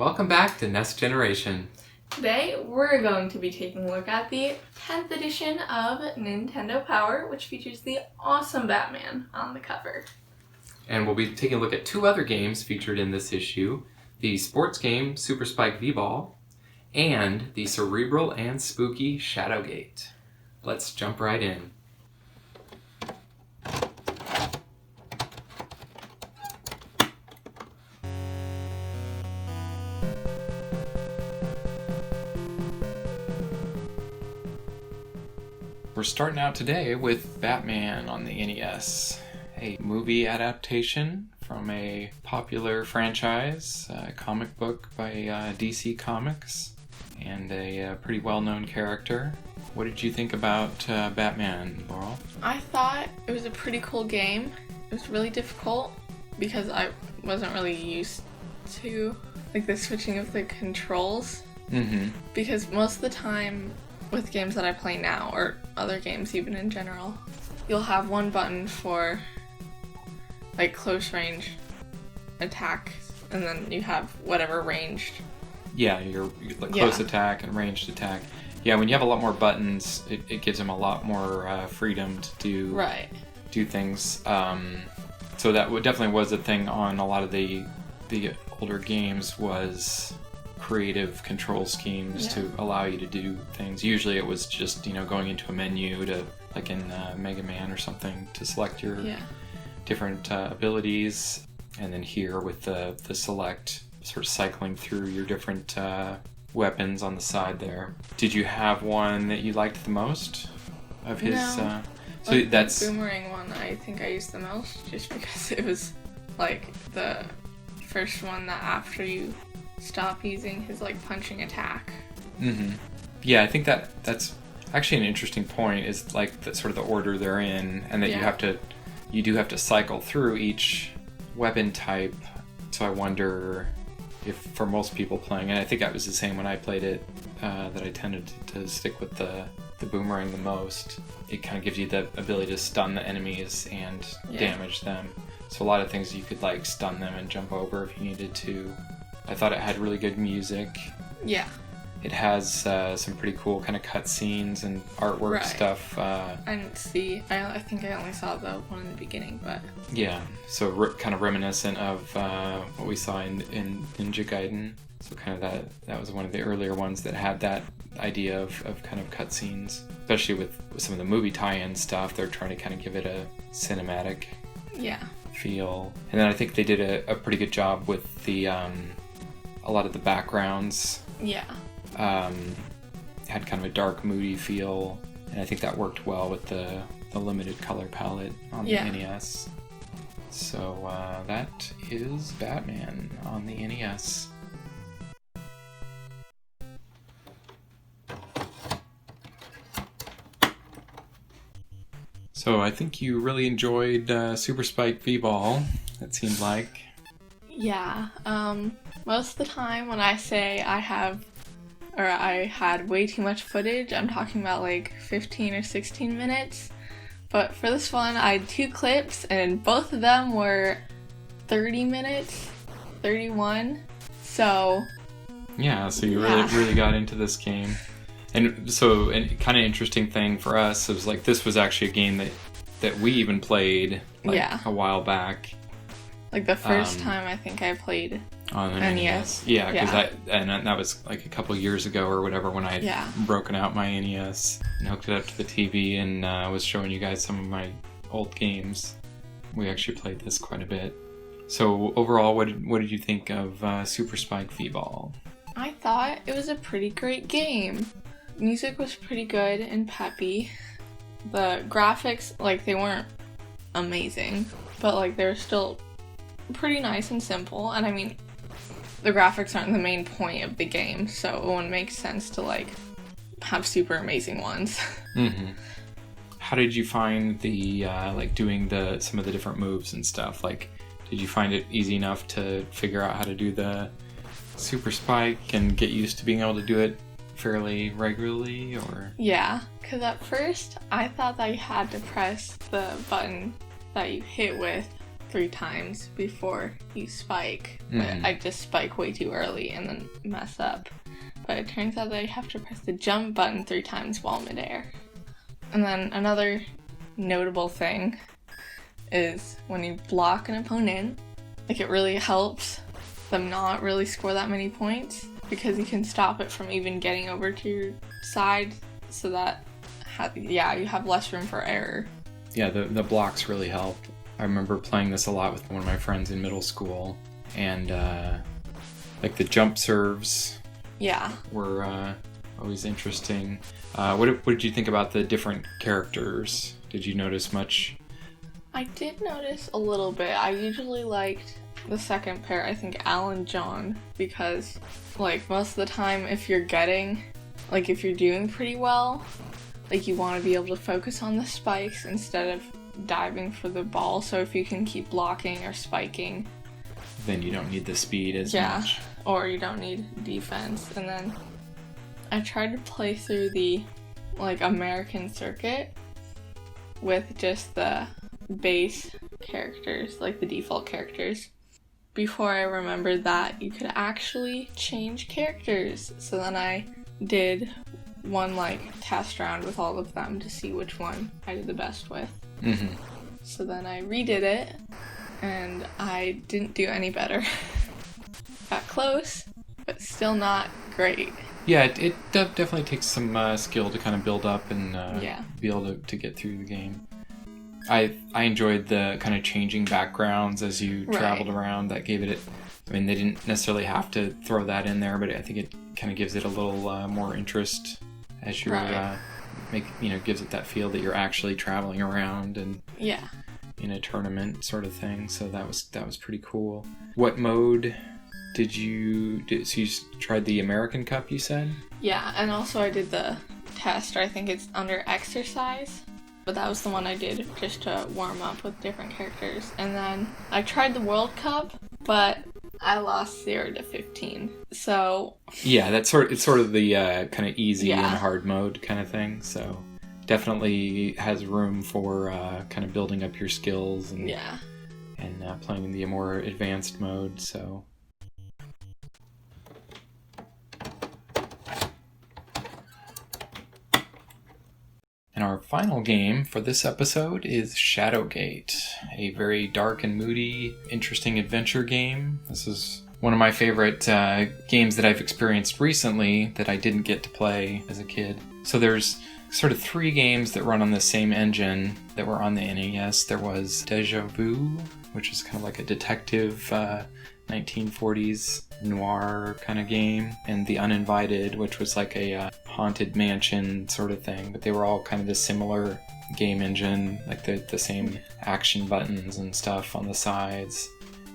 Welcome back to Nes Generation. Today, we're going to be taking a look at the 10th edition of Nintendo Power, which features the awesome Batman on the cover. And we'll be taking a look at two other games featured in this issue, the sports game Super Spike V-Ball, and the cerebral and spooky Shadowgate. Let's jump right in. We're starting out today with Batman on the NES, a movie adaptation from a popular franchise, a comic book by DC Comics, and a pretty well-known character. What did you think about Batman, Laurel? I thought it was a pretty cool game. It was really difficult because I wasn't really used to the switching of the controls. Mm-hmm. Because most of the time with games that I play now, or other games even in general, you'll have one button for close range attack, and then you have whatever ranged. Yeah, your close attack and ranged attack. Yeah, when you have a lot more buttons, it gives them a lot more freedom to do things. So that definitely was a thing on a lot of the older games, was creative control schemes to allow you to do things. Usually it was just, going into a menu to, like in Mega Man or something, to select your different abilities. And then here with the select, sort of cycling through your different weapons on the side there. Did you have one that you liked the most of his? No. So that's the boomerang one. I think I used the most just because it was the first one that after you stop using his punching attack. Mm-hmm. Yeah, I think that's actually an interesting point. Is the sort of the order they're in, and that you do have to cycle through each weapon type. So I wonder if for most people playing, and I think that was the same when I played it, that I tended to stick with the boomerang the most. It kind of gives you the ability to stun the enemies and damage them. So a lot of things you could stun them and jump over if you needed to. I thought it had really good music. Yeah. It has some pretty cool kind of cutscenes and artwork stuff. I didn't see. I think I only saw the one in the beginning, but... Yeah, so kind of reminiscent of what we saw in Ninja Gaiden. So kind of that was one of the earlier ones that had that idea of kind of cutscenes. Especially with some of the movie tie-in stuff, they're trying to kind of give it a cinematic feel. And then I think they did a pretty good job with the... a lot of the backgrounds had kind of a dark, moody feel, and I think that worked well with the limited color palette on the NES. So that is Batman on the NES. So I think you really enjoyed Super Spike V-Ball, it seemed like. Yeah, most of the time when I say I had way too much footage, I'm talking about 15 or 16 minutes. But for this one, I had 2 clips, and both of them were 30 minutes, 31. So... Yeah, so you really got into this game. And so, a kind of interesting thing for us was this was actually a game that we even played a while back. The first time I think I played on the NES. Yeah, because that was a couple years ago or whatever when I had broken out my NES and hooked it up to the TV and was showing you guys some of my old games. We actually played this quite a bit. So overall, what did you think of Super Spike V-Ball? I thought it was a pretty great game. Music was pretty good and peppy. The graphics, they weren't amazing, but they were still pretty nice and simple. And I mean, the graphics aren't the main point of the game, so it wouldn't make sense to have super amazing ones. Mm-hmm. How did you find the doing some of the different moves and stuff? Did you find it easy enough to figure out how to do the Super Spike and get used to being able to do it fairly regularly, or? Yeah, because at first I thought that you had to press the button that you hit with 3 times before you spike. But I just spike way too early and then mess up. But it turns out that you have to press the jump button 3 times while midair. And then another notable thing is when you block an opponent, like it really helps them not really score that many points because you can stop it from even getting over to your side so that, you have less room for error. Yeah, the blocks really help. I remember playing this a lot with one of my friends in middle school, and like the jump serves were always interesting. What did you think about the different characters? Did you notice much? I did notice a little bit. I usually liked the second pair, I think Al and John, because like most of the time if you're doing pretty well, like you want to be able to focus on the spikes instead of diving for the ball. So if you can keep blocking or spiking, then you don't need the speed as much. Or you don't need defense. And then I tried to play through the like American circuit with just the base characters, like the default characters, before I remembered that you could actually change characters. So then I did one like test round with all of them to see which one I did the best with. So then I redid it and I didn't do any better. Got close, but still not great. Yeah, it definitely takes some skill to kind of build up and be able to get through the game. I enjoyed the kind of changing backgrounds as you traveled around. That gave it, I mean, they didn't necessarily have to throw that in there, but I think it kind of gives it a little more interest as you're gives it that feel that you're actually traveling around and in a tournament sort of thing. So that was pretty cool. What mode did you do? So you tried the American Cup, you said? Yeah, and also I did the test, or I think it's under exercise. But that was the one I did just to warm up with different characters. And then I tried the World Cup, but I lost 0 to 15. So yeah, it's sort of the kind of easy and hard mode kind of thing. So definitely has room for kind of building up your skills and playing in the more advanced mode. So. And our final game for this episode is Shadowgate, a very dark and moody, interesting adventure game. This is one of my favorite games that I've experienced recently that I didn't get to play as a kid. So there's sort of 3 games that run on the same engine that were on the NES. There was Deja Vu, which is kind of like a detective 1940s noir kind of game, and The Uninvited, which was like a haunted mansion sort of thing, but they were all kind of the similar game engine, like the same action buttons and stuff on the sides,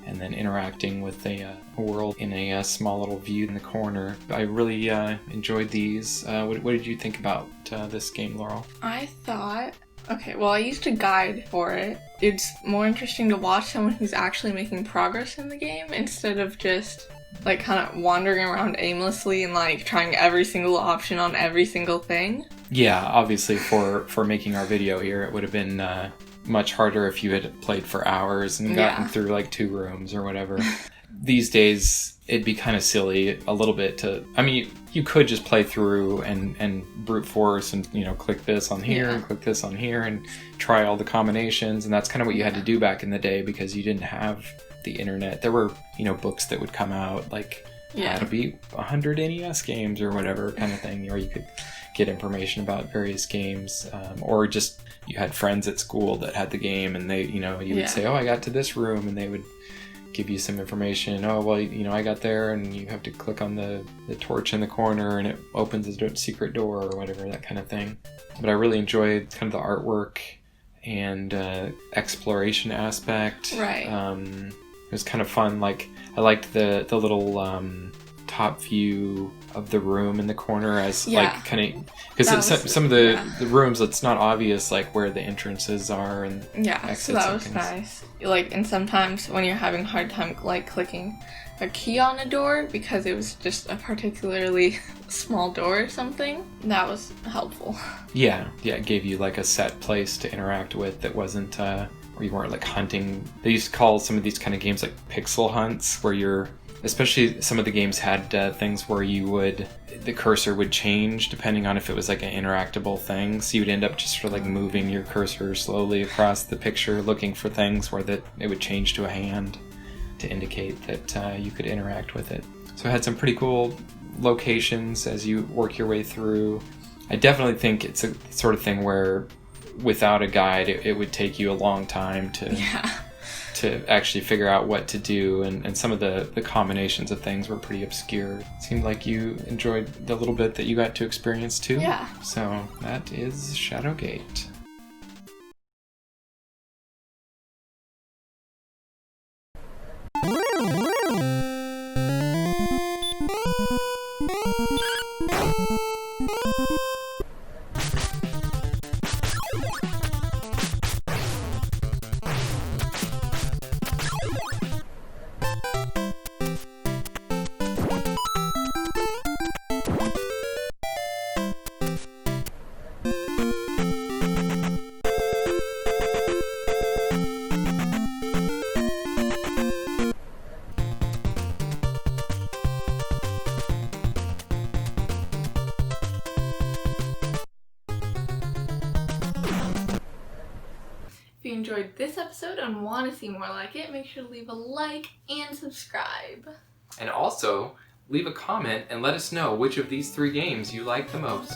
and then interacting with a world in a small little view in the corner. I really enjoyed these. What did you think about this game, Laurel? I thought, I used a guide for it. It's more interesting to watch someone who's actually making progress in the game instead of just like kind of wandering around aimlessly and like trying every single option on every single thing. Yeah, obviously for making our video here, it would have been much harder if you had played for hours and gotten through like 2 rooms or whatever. These days, it'd be kind of silly a little bit to... I mean, you could just play through and brute force and, click this on here and click this on here and try all the combinations. And that's kind of what you had to do back in the day because you didn't have the internet. There were, books that would come out like how to beat 100 NES games or whatever kind of thing, or you could get information about various games, or just you had friends at school that had the game and they, you would say, I got to this room, and they would give you some information. I got there, and you have to click on the torch in the corner and it opens a secret door or whatever, that kind of thing. But I really enjoyed kind of the artwork and exploration aspect. Right. It was kind of fun. Like, I liked the little top view of the room in the corner as like kind of, because some of the rooms, it's not obvious like where the entrances are and exits. So that was nice. Like, and sometimes when you're having a hard time like clicking a key on a door because it was just a particularly small door or something, that was helpful. Yeah, it gave you like a set place to interact with that wasn't where you weren't like hunting. They used to call some of these kind of games like pixel hunts, where you're, especially some of the games had things where the cursor would change depending on if it was like an interactable thing. So you'd end up just sort of like moving your cursor slowly across the picture, looking for things where it would change to a hand to indicate that you could interact with it. So it had some pretty cool locations as you work your way through. I definitely think it's a sort of thing where without a guide, it would take you a long time to actually figure out what to do, and some of the combinations of things were pretty obscure. It seemed like you enjoyed the little bit that you got to experience too. Yeah. So that is Shadowgate. If you enjoyed this episode and want to see more like it, make sure to leave a like and subscribe. And also, leave a comment and let us know which of these 3 games you like the most.